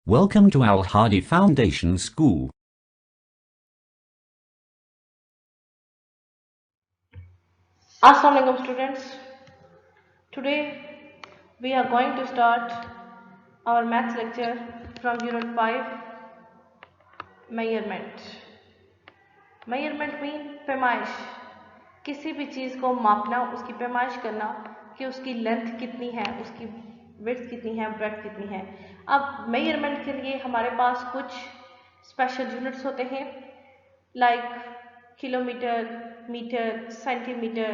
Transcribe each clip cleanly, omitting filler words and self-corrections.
Welcome to Al Hadi Foundation School. Assalamualaikum students. Today we are going to start our maths lecture from unit 5 measurement. Measurement mean पैमाइश, किसी भी चीज़ को मापना, उसकी पैमाइश करना कि उसकी लेंथ कितनी है, उसकी विड्थ कितनी है, ब्रेड्थ कितनी है। अब मेजरमेंट के लिए हमारे पास कुछ स्पेशल यूनिट्स होते हैं लाइक किलोमीटर, मीटर, सेंटीमीटर।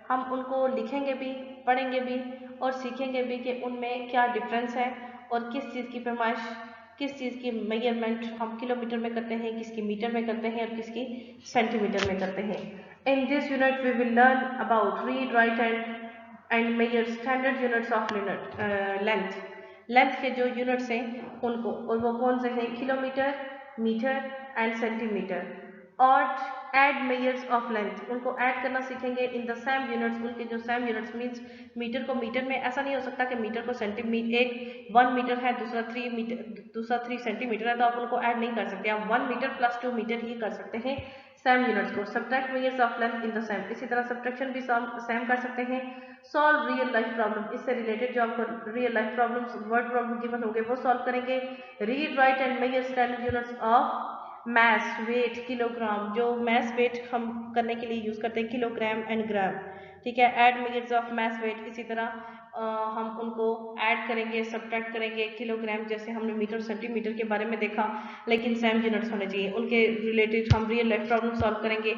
हम उनको लिखेंगे भी, पढ़ेंगे भी और सीखेंगे भी कि उनमें क्या डिफरेंस है और किस चीज़ की पैमाइश, किस चीज़ की मेजरमेंट हम किलोमीटर में करते हैं, किसकी मीटर में करते हैं और किसकी सेंटीमीटर में करते हैं। In this unit we will learn about read, write and measure standard units of length के जो यूनिट्स हैं उनको, और वो कौन से हैं, किलोमीटर, मीटर एंड सेंटीमीटर। और एड मेजर्स ऑफ लेंथ, उनको ऐड करना सीखेंगे इन द सेम यूनिट्स। उनके जो सेम यूनिट्स मीन्स मीटर को मीटर में, ऐसा नहीं हो सकता कि मीटर को सेंटीमीटर, एक 1 मीटर है, दूसरा 3 मीटर, दूसरा 3 सेंटीमीटर है, तो आप उनको ऐड नहीं कर सकते। आप 1 मीटर प्लस 2 मीटर ही कर सकते हैं सेम यूनिट्स को। Subtract measures of length in the same, इसी तरह सब्ट्रैक्शन भी सेम कर सकते हैं। सॉल्व रियल लाइफ प्रॉब्लम, इससे रिलेटेड जो आपको real life problems, word problem given होंगे वो सॉल्व करेंगे। Read, write and measure standard units of mass, weight, kilogram, जो मैस वेट हम करने के लिए यूज करते हैं, किलोग्राम एंड ग्राम, ठीक है। Add measures of mass weight, इसी तरह हम उनको ऐड करेंगे, सब्ट्रैक्ट करेंगे। किलोग्राम जैसे हमने मीटर सेंटीमीटर के बारे में देखा, लेकिन सेम यूनिट्स होने चाहिए, उनके रिलेटेड हम रियल लाइफ प्रॉब्लम सॉल्व करेंगे।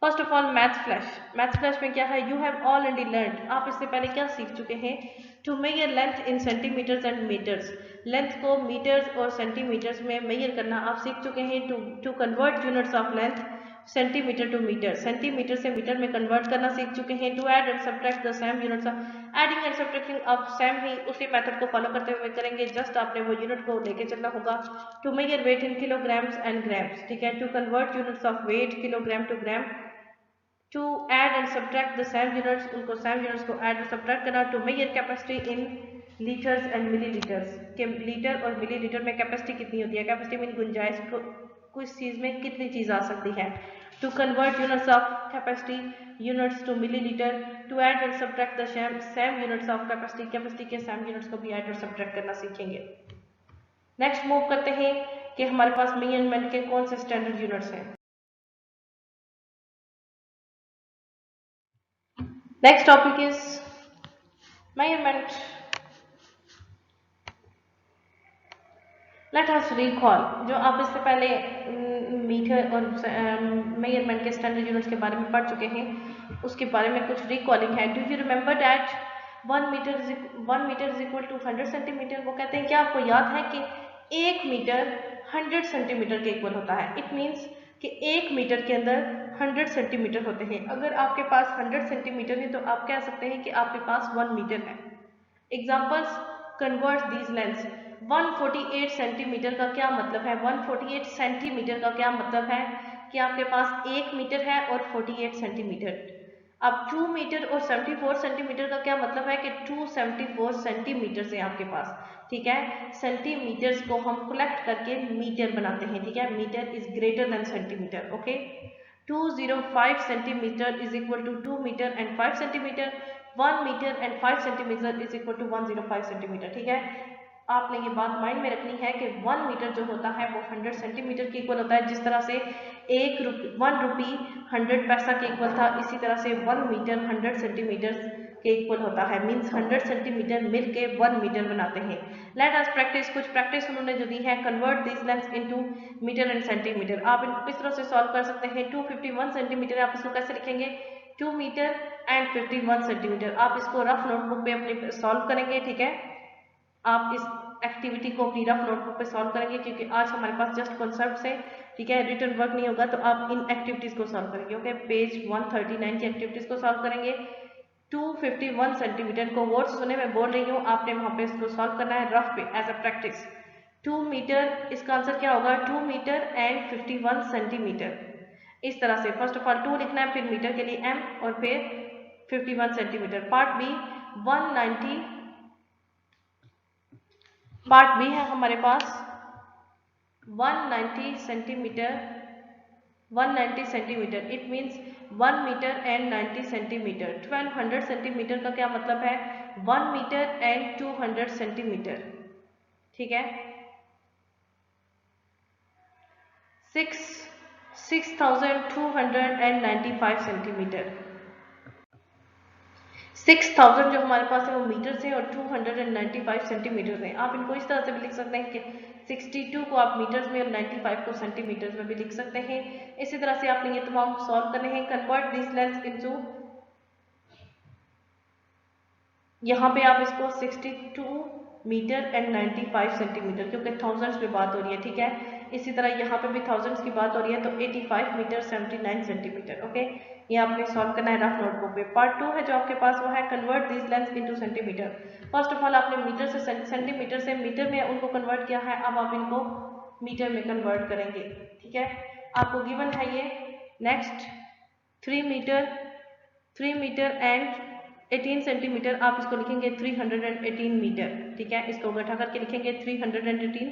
First of all maths flash. Maths flash में क्या है, यू हैव ऑलरेडी लर्न, आप इससे पहले क्या सीख चुके हैं, to measure length in centimetres and metres, length को मीटर्स और सेंटीमीटर्स में मेजर करना आप सीख चुके हैं। To convert units of length centimetre to metre, centimetre से मीटर में कन्वर्ट करना सीख चुके हैं। To add and subtract the same units, adding and subtracting आप सेम ही उसी मेथड को फॉलो करते हुए करेंगे, जस्ट आपने वो यूनिट को लेके चलना होगा। To measure weight in kilograms and grams, ठीक है। To convert units of weight, kilogram to gram. To add and subtract the same units, उनको सेम यूनिट्स को ऐड और सब्ट्रैक्ट करना। To measure capacity in litres and millilitres, के litre और millilitre में capacity कितनी होती है, कैपेसिटी मीन गुंजाइश, कुछ चीज़ में कितनी चीज़ आ सकती है। To convert units of capacity units to millilitre. To add and subtract the same units of capacity, capacity के सेम यूनिट्स को भी ऐड और सब्ट्रैक्ट करना सीखेंगे। नेक्स्ट मूव करते हैं कि हमारे पास मेजरमेंट के कौन से स्टैंडर्ड यूनिट्स हैं। Next topic is measurement. Let us recall, जो आप इससे पहले मीटर और मेजरमेंट के स्टैंडर्ड यूनिट्स के बारे में पढ़ चुके हैं, उसके बारे में कुछ रिकॉलिंग है। Do you remember that 1 metre is equal to 100 centimetre. वो कहते हैं, क्या आपको याद है कि 1 मीटर 100 सेंटीमीटर के इक्वल होता है। इट मीन्स कि 1 मीटर के अंदर 100 सेंटीमीटर होते हैं। अगर आपके पास 100 सेंटीमीटर है तो आप कह सकते हैं कि आपके पास 1 मीटर है। Examples, convert these lengths. 148 centimetre का क्या मतलब है, 148 सेंटीमीटर का क्या मतलब है कि आपके पास 1 मीटर है और 48 सेंटीमीटर। अब 2 मीटर और 74 सेंटीमीटर का क्या मतलब है कि 274 सेंटीमीटर से आपके पास, ठीक है। सेंटीमीटर्स को हम कलेक्ट करके मीटर बनाते हैं, ठीक है। Metre is greater than centimetre, okay. 205 centimetre is equal to 2 metre and 5 centimetre. 1 metre and 5 centimetre is equal to 105 centimetre, ठीक है। आपने ये बात माइंड में रखनी है कि 1 मीटर जो होता है वो 100 सेंटीमीटर के इक्वल होता है। जिस तरह से 1 रुपी 100 पैसा के इक्वल था, इसी तरह से 1 मीटर 100 सेंटीमीटर के इक्वल होता है। मीन्स 100 सेंटीमीटर मिलके 1 मीटर बनाते हैं। लेट अस प्रैक्टिस, कुछ प्रैक्टिस उन्होंने जो दी है। Convert this length into metre and centimetre. आप इनको किस तरह से सॉल्व कर सकते हैं। 251 सेंटीमीटर, आप इसको कैसे लिखेंगे, 2 मीटर एंड 51 सेंटीमीटर। आप इसको रफ नोटबुक पे अपने सॉल्व करेंगे, ठीक है। आप इस एक्टिविटी को अपनी रफ नोटबुक पे सॉल्व करेंगे, क्योंकि आज हमारे पास जस्ट कॉन्सेप्ट्स है, ठीक है। रिटन वर्क नहीं होगा, तो आप इन एक्टिविटीज को सॉल्व करेंगे, ओके। पेज 139 की एक्टिविटीज को सॉल्व करेंगे। 251 सेंटीमीटर को वर्ड्स सुने, मैं बोल रही हूँ, आपने वहां पे इसको सॉल्व करना है रफ पे एज अ प्रैक्टिस। 2 मीटर, इसका आंसर क्या होगा, 2 मीटर एंड 51 सेंटीमीटर। इस तरह से फर्स्ट ऑफ ऑल 2 लिखना है, फिर मीटर के लिए m और फिर 51 centimetre. Part B 190, part B है हमारे पास 190 centimetre, 190 centimetre, it means 1 metre and 90 centimetre. 1200 centimetre का क्या मतलब है? 1 मीटर एंड 200 सेंटीमीटर, ठीक है। 6295 सेंटीमीटर। 6000 जो हमारे पास है वो मीटर से और 295 सेंटीमीटर से। आप इनको इस तरह से भी लिख सकते हैं कि 62 को आप मीटर्स में और 95 को सेंटीमीटर्स में भी लिख सकते हैं। इसी तरह से आपने ये तमाम सॉल्व करने हैं। कन्वर्ट दिस लेंथ इनटू, यहाँ पे आप इसको 62 मीटर एंड 95 सेंटीमीटर, क्योंकि थाउजेंड्स पे बात हो रही है, ठीक है। इसी तरह यहाँ पे भी थाउजेंड्स की बात हो रही है, तो 85 मीटर 79 सेंटीमीटर। ओके, ये आपने सॉल्व करना है रफ नोटबुक पे। पार्ट 2 है जो आपके पास, वो है convert this length into centimetre. First of all आपने मीटर से सेंटीमीटर से मीटर में उनको कन्वर्ट किया है, अब आप इनको मीटर में कन्वर्ट करेंगे, ठीक है। आपको गिवन है ये। नेक्स्ट 3 मीटर एंड 18 सेंटीमीटर, आप इसको लिखेंगे 318 मीटर, ठीक है। इसको घटा करके लिखेंगे 318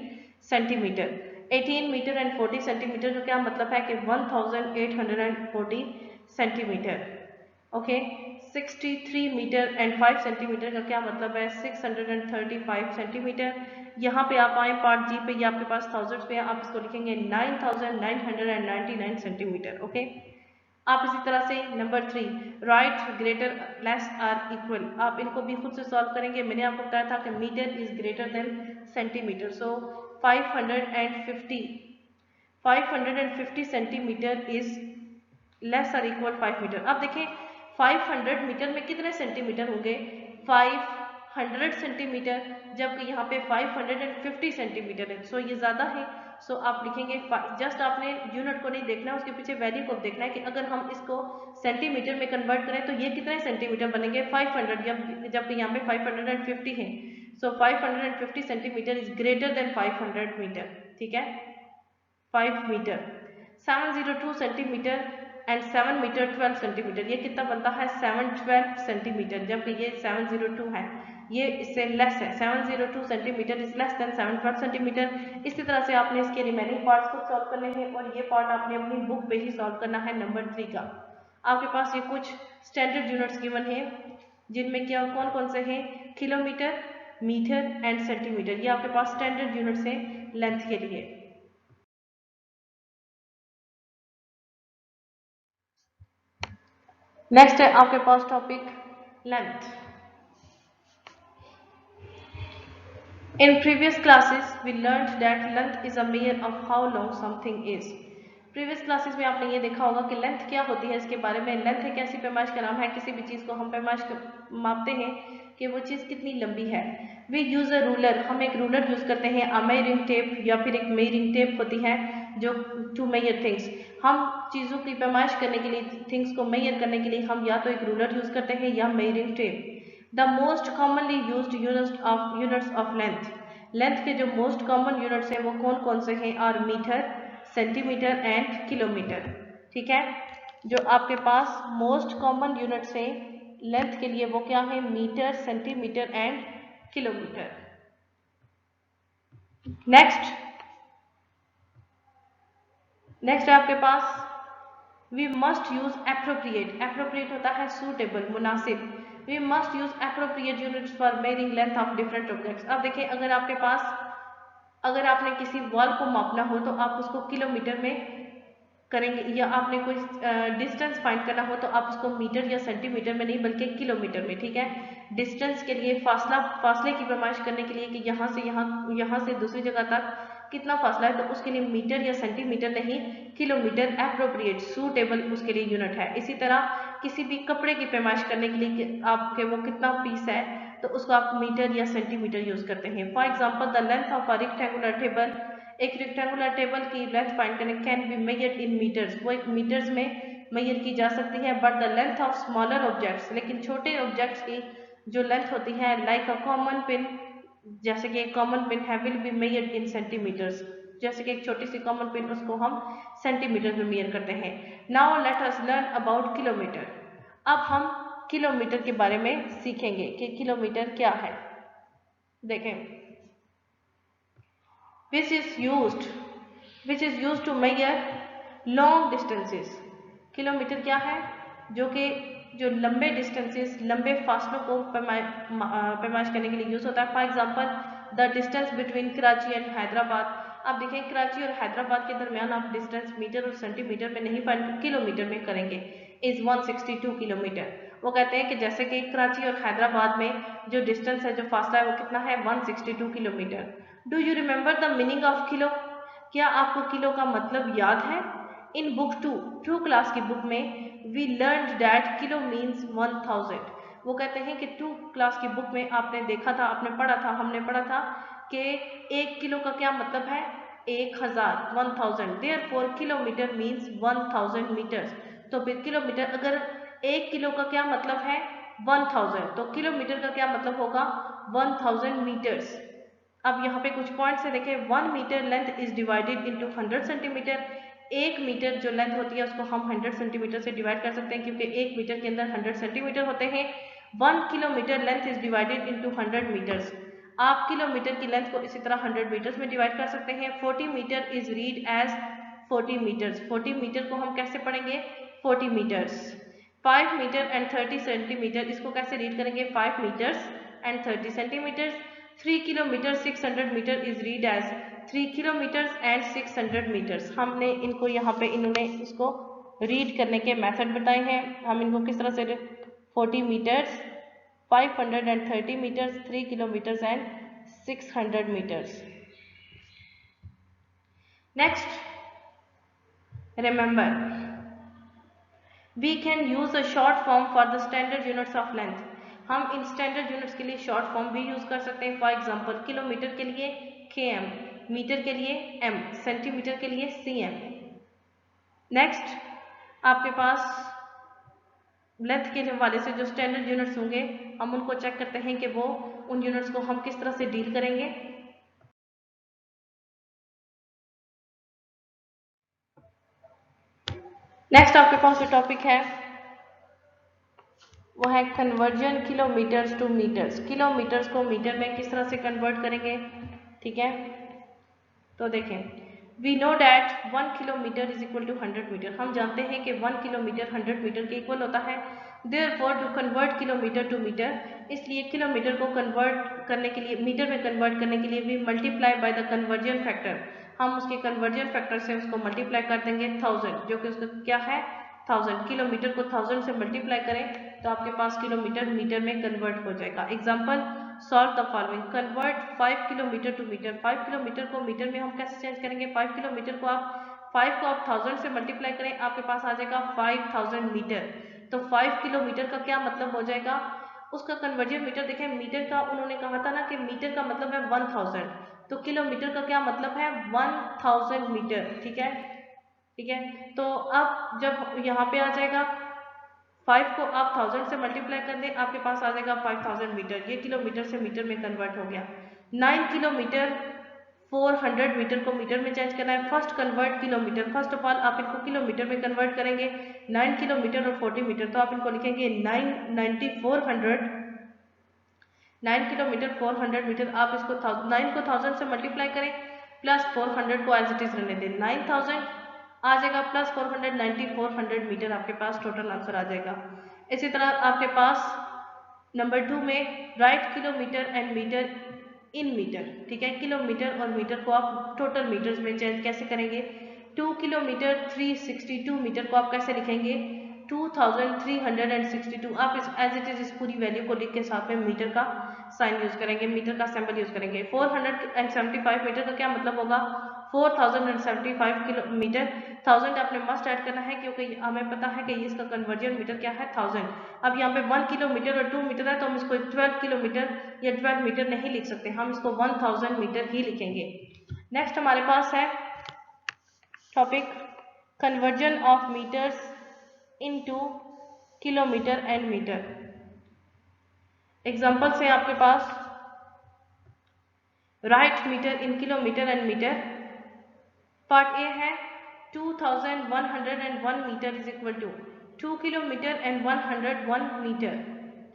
सेंटीमीटर। 18 मीटर एंड 40 सेंटीमीटर का क्या मतलब है कि 1840 centimetre. Okay, 63 metre and 5 centimetre का क्या मतलब है? 635 सेंटीमीटर। यहाँ पे आप आए पार्ट जी पे, ये आपके पास थाउजेंड्स पे है, आप इसको लिखेंगे 9999 सेंटीमीटर। ओके, आप इसी तरह से number 3, write greater less or equal, आप इनको भी खुद से सॉल्व करेंगे। मैंने आपको बताया था कि metre is greater than centimetre, so 550 centimetre is less or equal 5 metre. अब देखें 500 मीटर में कितने सेंटीमीटर होंगे? 500 सेंटीमीटर, जबकि यहाँ पे 550 सेंटीमीटर है, सो ये ज़्यादा है। सो आप लिखेंगे, जस्ट आपने यूनिट को नहीं देखना है, उसके पीछे वैल्यू को देखना है कि अगर हम इसको सेंटीमीटर में कन्वर्ट करें तो ये कितने सेंटीमीटर बनेंगे? 500, जबकि यहाँ पे 550 है। So 550 centimetre is greater than 500 metre, ठीक है। 5 metre, 702 centimetre and 7 metre 12 centimetre, ये कितना बनता है? 712 सेंटीमीटर, जबकि ये 702 है, ये इससे लेस है। 702 centimetre is less than 712 centimetre. इसी तरह से आपने इसके रिमेनिंग पार्ट्स को सॉल्व करने हैं, और ये पार्ट आपने अपनी बुक पे ही सॉल्व करना है नंबर 3 का। आपके पास ये कुछ स्टैंडर्ड यूनिट्स गिवन है, जिनमें क्या कौन कौन से हैं? किलोमीटर, मीटर एंड सेंटीमीटर, ये आपके पास स्टैंडर्ड यूनिट्स हैं लेंथ के लिए। नेक्स्ट है आपके पास topic length. In previous classes, we learned that length is a measure of how long something is. Previous classes में आपने ये देखा होगा कि लेंथ क्या होती है, इसके बारे में। लेंथ एक ऐसी पैमाइश का नाम है, किसी भी चीज़ को हम पैमाइश मापते हैं कि वो चीज़ कितनी लंबी है। वी यूज़ अ रूलर, हम एक रूलर यूज़ करते हैं, अ मेजरिंग टेप या फिर एक मेजरिंग टेप होती है जो टू मेजर थिंग्स। हम चीज़ों की पैमाइश करने के लिए, थिंग्स को मेजर करने के लिए हम या तो एक रूलर यूज़ करते हैं या measuring tape. The most commonly used units of length, length के जो मोस्ट कॉमन यूनिट्स हैं वो कौन कौन से हैं? Are metre, centimetre and kilometre, ठीक है। जो आपके पास मोस्ट कॉमन यूनिट्स हैं लेंथ के लिए वो क्या है? Metre, centimetre and kilometre. Next है आपके पास we must use appropriate, appropriate होता है सूटेबल, मुनासिब। We must use appropriate units for measuring length of different objects. अब देखिए, अगर आपने किसी वॉल को मापना हो तो आप उसको किलोमीटर में करेंगे, या आपने कोई डिस्टेंस फाइंड करना हो तो आप उसको मीटर या सेंटीमीटर में नहीं बल्कि किलोमीटर में, ठीक है। डिस्टेंस के लिए, फासले की पैमाइश करने के लिए कि यहाँ से दूसरी जगह तक कितना फासला है, तो उसके लिए मीटर या सेंटीमीटर नहीं, किलोमीटर एप्रोप्रिएट सूटेबल उसके लिए यूनिट है। इसी तरह किसी भी कपड़े की पैमाइश करने के लिए कि आपके वो कितना पीस है, तो उसको आप मीटर या सेंटीमीटर यूज करते हैं। For example, the length of a rectangular table, एक रेक्टेंगुलर टेबल की लेंथ फाइंड करने can be measured in metres, वो एक मीटर्स में मेजर की जा सकती है। But the length of smaller objects, लेकिन छोटे ऑब्जेक्ट्स की जो लेंथ होती है, लाइक अ कॉमन पिन, जैसे कि एक कॉमन पिन है, will be measured in centimetres, जैसे कि एक छोटी सी कॉमन पिन, उसको हम सेंटीमीटर में मेजर करते हैं। Now let us learn about kilometre. अब हम किलोमीटर के बारे में सीखेंगे कि किलोमीटर क्या है। देखें, This is used which is used to measure long distances. Kilometre क्या है? जो लंबे डिस्टेंसेस, लंबे फासलों को पैमाइश करने के लिए यूज़ होता है। For example the distance between Karachi and Hyderabad. आप देखें कराची और हैदराबाद के दरमियान आप डिस्टेंस मीटर और सेंटीमीटर में नहीं फाइंड, किलोमीटर में करेंगे। Is 162 kilometre. वो कहते हैं कि जैसे कि कराची और हैदराबाद में जो डिस्टेंस है, जो फासला है, वो कितना है? 162 kilometre. Do you remember the meaning of kilo? क्या आपको किलो का मतलब याद है? इन बुक 2 क्लास की बुक में we learn that kilo means 1000। वो कहते हैं कि 2 क्लास की बुक में आपने देखा था, आपने पढ़ा था, हमने पढ़ा था कि 1 किलो का क्या मतलब है? 1000, 1000। Therefore kilometre means 1000 metres. तो फिर किलोमीटर, अगर 1 किलो का क्या मतलब है? 1000, तो किलोमीटर का क्या मतलब होगा? 1000 मीटर्स। अब यहाँ पे कुछ पॉइंट्स है, देखें। 1 metre length is divided into 100 centimetre. 1 metre जो लेंथ होती है उसको हम 100 सेंटीमीटर से डिवाइड कर सकते हैं, क्योंकि 1 मीटर के अंदर 100 सेंटीमीटर होते हैं। 1 kilometre length is divided into 100 metres. आप किलोमीटर की लेंथ को इसी तरह 100 मीटर्स में डिवाइड कर सकते हैं। 40 metre is read as 40 metres. 40 metre को हम कैसे पढ़ेंगे? 40 मीटर्स। 5 मीटर एंड 30 सेंटीमीटर, इसको कैसे रीड करेंगे? 5 metres and 30 centimetres. 3 kilometre 600 metre is read as 3 kilometres and 600 metres. हमने इनको यहाँ पे इन्होंने इसको रीड करने के मेथड बताए हैं। हम इनको किस तरह से 40 metres, 530 metres, 3 kilometres and 600 metres. Next, remember we can use a short form for the standard units of length. हम इन स्टैंडर्ड यूनिट्स के लिए शॉर्ट फॉर्म भी यूज कर सकते हैं। फॉर एग्जांपल किलोमीटर के लिए km, मीटर के लिए m, सेंटीमीटर के लिए cm। नेक्स्ट, आपके पास लेंथ के हवाले से जो स्टैंडर्ड यूनिट्स होंगे, हम उनको चेक करते हैं कि वो उन यूनिट्स को हम किस तरह से डील करेंगे। नेक्स्ट आपके पास जो टॉपिक है वो है conversion kilometres to metres. Kilometres को मीटर में किस तरह से कन्वर्ट करेंगे, ठीक है। तो देखें, we know that 1 kilometre is equal to 100 metre. हम जानते हैं कि 1 किलोमीटर 100 मीटर के इक्वल होता है। Therefore to convert kilometre to metre, इसलिए किलोमीटर को कन्वर्ट करने के लिए, मीटर में कन्वर्ट करने के लिए we multiply by the conversion factor. हम उसके कन्वर्जन फैक्टर से उसको मल्टीप्लाई कर देंगे 1000, जो कि उसका क्या है? 1000। किलोमीटर को 1000 से मल्टीप्लाई करें तो आपके पास किलोमीटर मीटर में कन्वर्ट हो जाएगा। Example, solve the following. Convert 5 kilometre to metre. 5 kilometre को मीटर में हम कैसे चेंज करेंगे? 5 किलोमीटर को आप 5 को आप 1000 से मल्टीप्लाई करें, आपके पास आ जाएगा 5000 मीटर। तो 5 किलोमीटर का क्या मतलब हो जाएगा? उसका कन्वर्जन मीटर देखें, मीटर का उन्होंने कहा था ना कि मीटर का मतलब है 1000, तो किलोमीटर का क्या मतलब है? 1000 मीटर, ठीक है, ठीक है। तो अब जब यहाँ पे आ जाएगा 5 को आप 1000 से मल्टीप्लाई कर दें, आपके पास आ जाएगा 5000 मीटर। ये किलोमीटर से मीटर में कन्वर्ट हो गया। 9 किलोमीटर 400 मीटर को मीटर में चेंज करना है। First convert kilometre, first of all आप इनको किलोमीटर में कन्वर्ट करेंगे। 9 किलोमीटर और 40 मीटर, तो आप इनको लिखेंगे 9 किलोमीटर 400 मीटर। आप इसको 9 को 1000 से मल्टीप्लाई करें, प्लस 400 को एज इट इज रहने दें। 9000 आ जाएगा, प्लस 400 9400 मीटर आपके पास टोटल आंसर आ जाएगा। इसी तरह आपके पास नंबर 2 में write kilometre and metre in metre, ठीक है। किलोमीटर और मीटर को आप टोटल मीटर्स में चेंज कैसे करेंगे? 2 किलोमीटर 362 मीटर को आप कैसे लिखेंगे? 2362। आप इस एज इट इज इस पूरी वैल्यू को लिख के साथ में मीटर का साइन यूज करेंगे, मीटर का सिंबल यूज करेंगे। 475 मीटर का क्या मतलब होगा? 4075 किलोमीटर। 1000 आपने मस्ट ऐड करना है, क्योंकि हमें पता है कि इसका कन्वर्जन मीटर क्या है? 1000। अब यहाँ पे 1 किलोमीटर और 2 मीटर है, तो हम इसको 12 किलोमीटर या 12 मीटर नहीं लिख सकते, हम इसको 1000 मीटर ही लिखेंगे। नेक्स्ट हमारे पास है topic conversion of metres into kilometre and metre. Example से आपके पास right metre in kilometre and metre. Part A है 2101 metre is equal to 2 kilometre and 101 metre,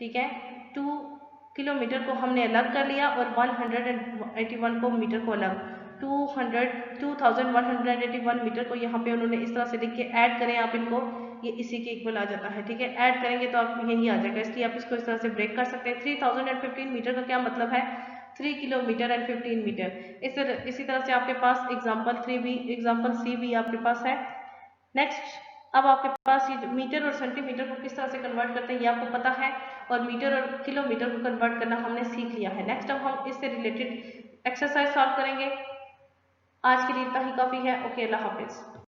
ठीक है। 2 किलोमीटर को हमने अलग कर लिया और 181 को मीटर को अलग। 2181 मीटर को यहाँ पे उन्होंने इस तरह से लिख के ऐड करें आप इनको, ये इसी के इक्वल आ जाता है, ठीक है। ऐड करेंगे तो आप यही आ जाएगा, इसलिए आप इसको इस तरह से ब्रेक कर सकते हैं। 3015 मीटर का क्या मतलब है, 3 किलोमीटर एंड 15 मीटर। इसी तरह से आपके पास एग्जाम्पल सी भी आपके पास है। नेक्स्ट, अब आपके पास ये मीटर और सेंटीमीटर को किस तरह से कन्वर्ट करते हैं ये आपको पता है, और मीटर और किलोमीटर को कन्वर्ट करना हमने सीख लिया है। नेक्स्ट अब हम इससे रिलेटेड एक्सरसाइज सॉल्व करेंगे। आज के लिए इतना ही काफ़ी है। ओके, अल्लाह हाफिज़।